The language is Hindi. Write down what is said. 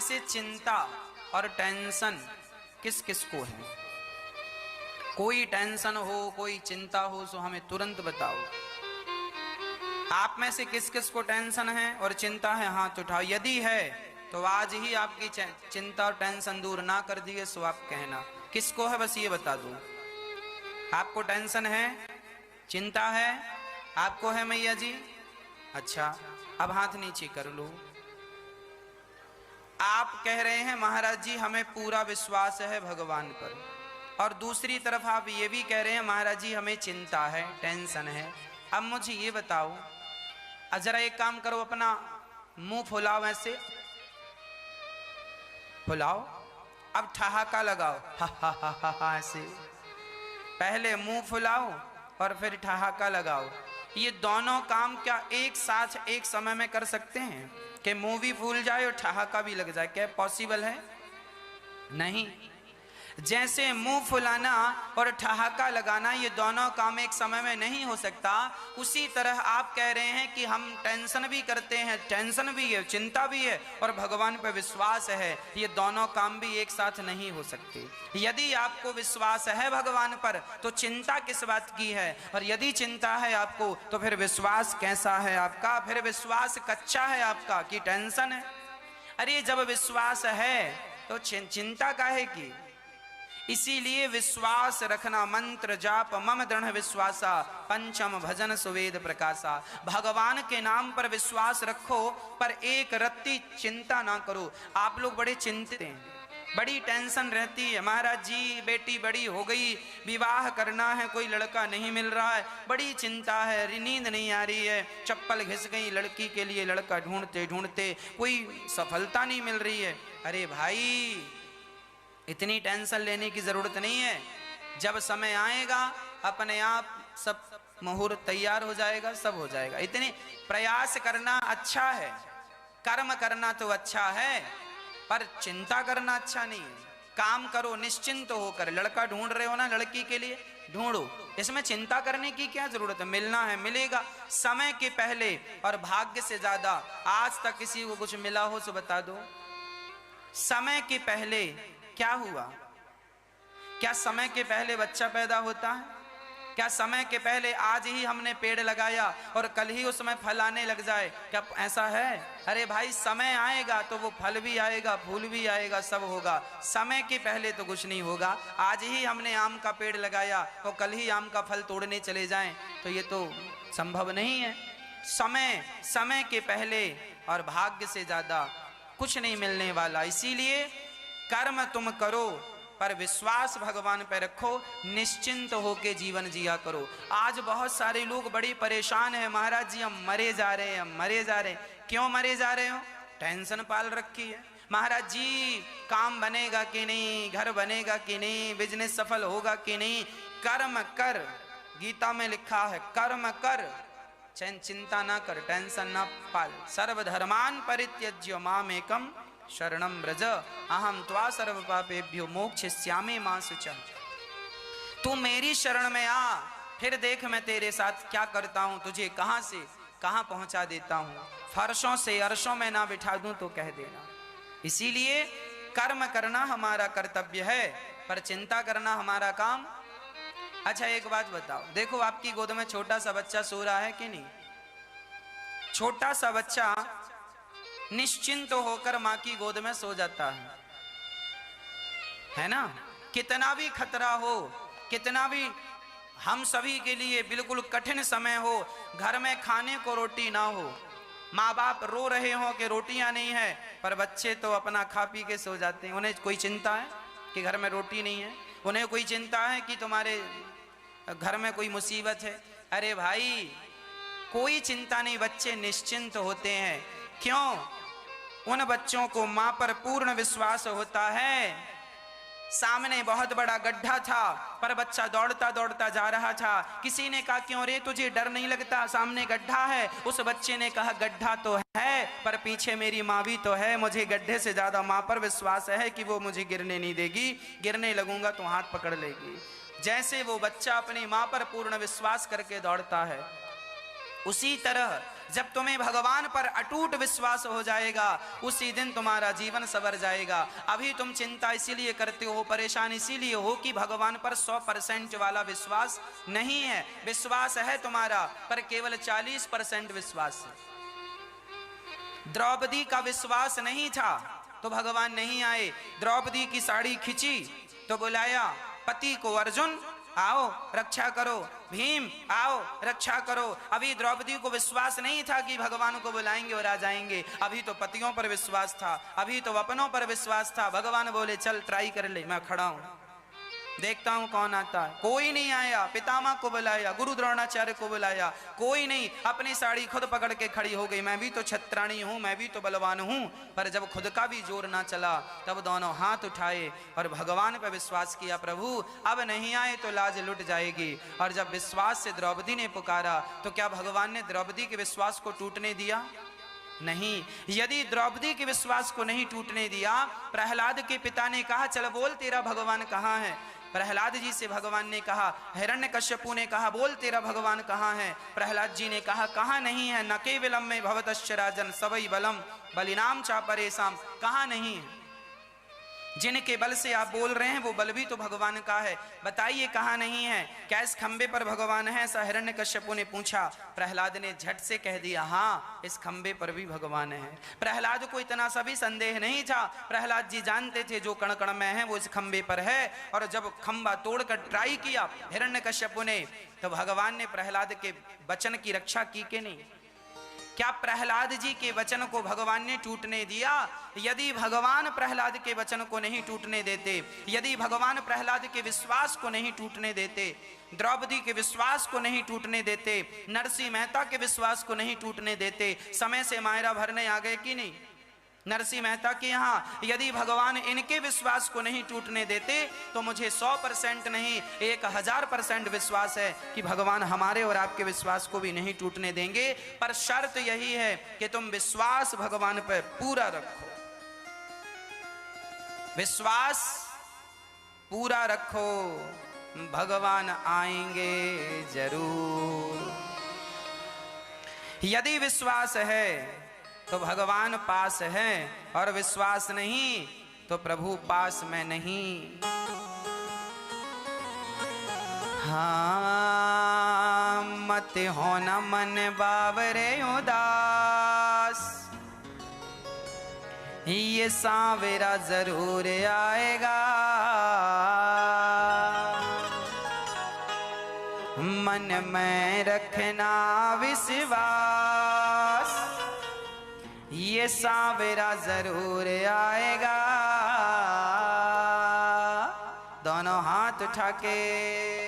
में से चिंता और टेंशन किस किस को है? कोई टेंशन हो, कोई चिंता हो तो हमें तुरंत बताओ। आप में से किस किस को टेंशन है और चिंता है? हाथ उठाओ। यदि है तो आज ही आपकी चिंता और टेंशन दूर ना कर दिए सो आप कहना। किसको है बस ये बता दूं। आपको टेंशन है, चिंता है, आपको है मैया जी? अच्छा, अब हाथ नीचे कर लो। आप कह रहे हैं महाराज जी हमें पूरा विश्वास है भगवान पर, और दूसरी तरफ आप ये भी कह रहे हैं महाराज जी हमें चिंता है, टेंशन है। अब मुझे ये बताओ, जरा एक काम करो, अपना मुंह फुलाओ, ऐसे फुलाओ, अब ठहाका लगाओ, हा हा हा हा हा ऐसे। पहले मुंह फुलाओ और फिर ठहाका लगाओ। ये दोनों काम क्या एक साथ एक समय में कर सकते हैं कि मुंह भी फूल जाए और ठहाका भी लग जाए? क्या पॉसिबल है? नहीं। जैसे मुंह फुलाना और ठहाका लगाना ये दोनों काम एक समय में नहीं हो सकता, उसी तरह आप कह रहे हैं कि हम टेंशन भी करते हैं, टेंशन भी है, चिंता भी है और भगवान पर विश्वास है, ये दोनों काम भी एक साथ नहीं हो सकते। यदि आपको विश्वास है भगवान पर तो चिंता किस बात की है? और यदि चिंता है आपको तो फिर विश्वास कैसा है आपका? फिर विश्वास कच्चा है आपका कि टेंशन है? अरे जब विश्वास है तो चिंता काहे की? इसीलिए विश्वास रखना, मंत्र जाप मम दृढ़ विश्वासा, पंचम भजन सुवेद प्रकाशा। भगवान के नाम पर विश्वास रखो पर एक रत्ती चिंता ना करो। आप लोग बड़े चिंतित हैं, बड़ी टेंशन रहती है। महाराज जी बेटी बड़ी हो गई, विवाह करना है, कोई लड़का नहीं मिल रहा है, बड़ी चिंता है, नींद नहीं आ रही है, चप्पल घिस गई लड़की के लिए, लड़का ढूंढते ढूंढते कोई सफलता नहीं मिल रही है। अरे भाई इतनी टेंशन लेने की जरूरत नहीं है। जब समय आएगा अपने आप सब मुहूर्त तैयार हो जाएगा, सब हो जाएगा। इतने प्रयास करना अच्छा है, कर्म करना तो अच्छा है, पर चिंता करना अच्छा नहीं है। काम करो निश्चिंत होकर। लड़का ढूंढ रहे हो ना, लड़की के लिए ढूंढो, इसमें चिंता करने की क्या जरूरत है? मिलना है मिलेगा समय के पहले और भाग्य से ज्यादा। आज तक किसी को कुछ मिला हो तो बता दो। समय के पहले क्या हुआ? क्या समय के पहले बच्चा पैदा होता है? क्या समय के पहले आज ही हमने पेड़ लगाया और कल ही उसमें फल आने लग जाए? क्या ऐसा है? अरे भाई समय आएगा तो वो फल भी आएगा, फूल भी आएगा, सब होगा। समय के पहले तो कुछ नहीं होगा। आज ही हमने आम का पेड़ लगाया तो कल ही आम का फल तोड़ने चले जाएं तो ये तो संभव नहीं है। समय के पहले और भाग्य से ज्यादा कुछ नहीं मिलने वाला। इसीलिए कर्म तुम करो पर विश्वास भगवान पर रखो, निश्चिंत होके जीवन जिया करो। आज बहुत सारे लोग बड़ी परेशान हैं, महाराज जी हम मरे जा रहे हैं, हम मरे जा रहे हैं। क्यों मरे जा रहे हो? टेंशन पाल रखी है। महाराज जी काम बनेगा कि नहीं, घर बनेगा कि नहीं, बिजनेस सफल होगा कि नहीं? कर्म कर, गीता में लिखा है कर्म कर, चिंता ना कर, टेंशन ना पाल। सर्वधर्मान परित्यज्य मामेकम शरणम व्रज अहम त्वा सर्व पापेभ्यो मोक्षयिष्यामि मा शुचः। तू मेरी शरण में आ, फिर देख मैं तेरे साथ क्या करता हूं, तुझे कहां से कहां पहुंचा देता हूं। फर्शों से अर्शों में ना बिठा दूं तो कह देना। इसीलिए कर्म करना हमारा कर्तव्य है पर चिंता करना हमारा काम। अच्छा एक बात बताओ, देखो आपकी गोद में छोटा सा बच्चा सो रहा है कि नहीं? छोटा सा बच्चा निश्चिंत होकर मां की गोद में सो जाता है ना? कितना भी खतरा हो, कितना भी हम सभी के लिए बिल्कुल कठिन समय हो, घर में खाने को रोटी ना हो, माँ बाप रो रहे हो कि रोटियां नहीं है, पर बच्चे तो अपना खा पी के सो जाते हैं। उन्हें कोई चिंता है कि घर में रोटी नहीं है? उन्हें कोई चिंता है कि तुम्हारे घर में कोई मुसीबत है? अरे भाई कोई चिंता नहीं, बच्चे निश्चिंत होते हैं। क्यों? उन बच्चों को मां पर पूर्ण विश्वास होता है। सामने बहुत बड़ा गड्ढा था पर बच्चा दौड़ता दौड़ता जा रहा था। किसी ने कहा क्यों रे तुझे डर नहीं लगता, सामने गड्ढा है? उस बच्चे ने कहा गड्ढा तो है पर पीछे मेरी माँ भी तो है, मुझे गड्ढे से ज्यादा माँ पर विश्वास है कि वो मुझे गिरने नहीं देगी, गिरने लगूंगा तो हाथ पकड़ लेगी। जैसे वो बच्चा अपनी माँ पर पूर्ण विश्वास करके दौड़ता है, उसी तरह जब तुम्हें भगवान पर अटूट विश्वास हो जाएगा उसी दिन तुम्हारा जीवन संवर जाएगा। अभी तुम चिंता इसीलिए करते हो, परेशान इसीलिए हो कि भगवान पर 100% वाला विश्वास नहीं है। विश्वास है तुम्हारा पर केवल 40% विश्वास है। द्रौपदी का विश्वास नहीं था तो भगवान नहीं आए। द्रौपदी की साड़ी खिंची तो बुलाया पति को, अर्जुन आओ रक्षा करो, भीम आओ रक्षा करो। अभी द्रौपदी को विश्वास नहीं था कि भगवान को बुलाएंगे और आ जाएंगे। अभी तो पतियों पर विश्वास था, अभी तो अपनों पर विश्वास था। भगवान बोले चल ट्राई कर ले, मैं खड़ा हूं, देखता हूं कौन आता है। कोई नहीं आया। पितामह को बुलाया, गुरु द्रोणाचार्य को बुलाया, कोई नहीं। अपनी साड़ी खुद पकड़ के खड़ी हो गई। मैं भी तो छत्राणी हूं, मैं भी तो बलवान हूं। पर जब खुद का भी जोर ना चला तब दोनों हाथ उठाए और भगवान पर विश्वास किया, प्रभु अब नहीं आए तो लाज लुट जाएगी। और जब विश्वास से द्रौपदी ने पुकारा तो क्या भगवान ने द्रौपदी के विश्वास को टूटने दिया? नहीं। यदि द्रौपदी के विश्वास को नहीं टूटने दिया, प्रहलाद के पिता ने कहा चल बोल तेरा भगवान कहाँ है। प्रहलाद जी से भगवान ने कहा, हिरण्यकश्यपु ने कहा बोल तेरा भगवान कहाँ है। प्रहलाद जी ने कहा कहाँ नहीं है। न केवलम में भवतश्च राजन सवै बलम बलिनाम चा परेशाम। कहाँ नहीं है? जिनके बल से आप बोल रहे हैं वो बल भी तो भगवान का है, बताइए कहाँ नहीं है। क्या इस खंबे पर भगवान है? ऐसा हिरण्यकश्यपु ने पूछा। प्रहलाद ने झट से कह दिया हाँ इस खंबे पर भी भगवान है। प्रहलाद को इतना सा भी संदेह नहीं था। प्रहलाद जी जानते थे जो कण कण में है वो इस खंबे पर है। और जब खंबा तोड़कर ट्राई किया हिरण्यकश्यपु ने तो भगवान ने प्रहलाद के वचन की रक्षा की कि नहीं? क्या प्रहलाद जी के वचन को भगवान ने टूटने दिया? यदि भगवान प्रहलाद के वचन को नहीं टूटने देते, यदि भगवान प्रहलाद के विश्वास को नहीं टूटने देते, द्रौपदी के विश्वास को नहीं टूटने देते, नरसिंह मेहता के विश्वास को नहीं टूटने देते, समय से मायरा भरने आ गए कि नहीं नरसिंह मेहता के यहाँ? यदि भगवान इनके विश्वास को नहीं टूटने देते तो मुझे 100% नहीं 1000% विश्वास है कि भगवान हमारे और आपके विश्वास को भी नहीं टूटने देंगे। पर शर्त यही है कि तुम विश्वास भगवान पर पूरा रखो, विश्वास पूरा रखो, भगवान आएंगे जरूर। यदि विश्वास है तो भगवान पास है और विश्वास नहीं तो प्रभु पास में नहीं। हाँ मत हो न मन बावरे उदास, ये सांवेरा जरूर आएगा। मन में रखना विश्वास, ये सांवेरा जरूर आएगा। दोनों हाथ उठा के